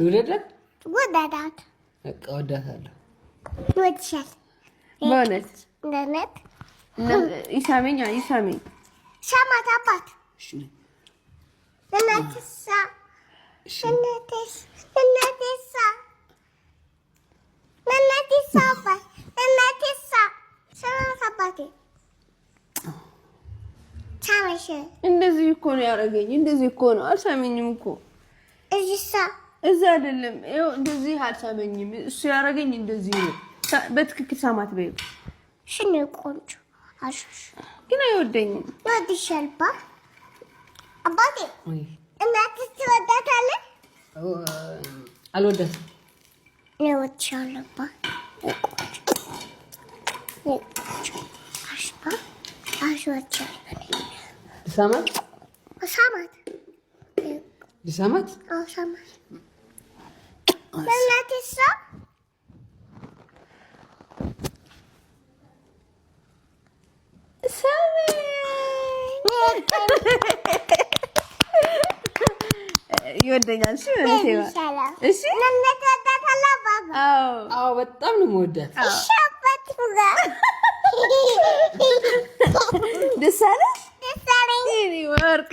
ይወደዳት ወደዳት በቃ ወዳታለሁ። ወድሻል በእውነት ለነት ይሳመኝ ሻማት አባት እሺ ለነትሳ አባት ለነትሳ ሻማት አባቴ ቻመሽ እንደዚህ እኮ ነው ያደረገኝ። እንደዚህ እኮ ነው አልሳመኝም እኮ እዚሳ እዛ አይደለም። ይኸው እንደዚህ አልሳመኝም። እሱ ያደረገኝ እንደዚህ ነው። በትክክል ሳማት በይው። ሽኔ ቆንጆ አሹሽ ግን አይወደኝም። ይወድሻል አባቴ ወይ እናትህ ትወዳታለህ? አልወዳትም። እኔ እወድሻለሁ ልሳማት ሳማት ልሳማት ሳማት ለእናትህ ይወደኛል። እሺ እሺ አዎ በጣም ነው የምወዳት። ደስ አለሽ? ደስ አለኝ። ወርቅ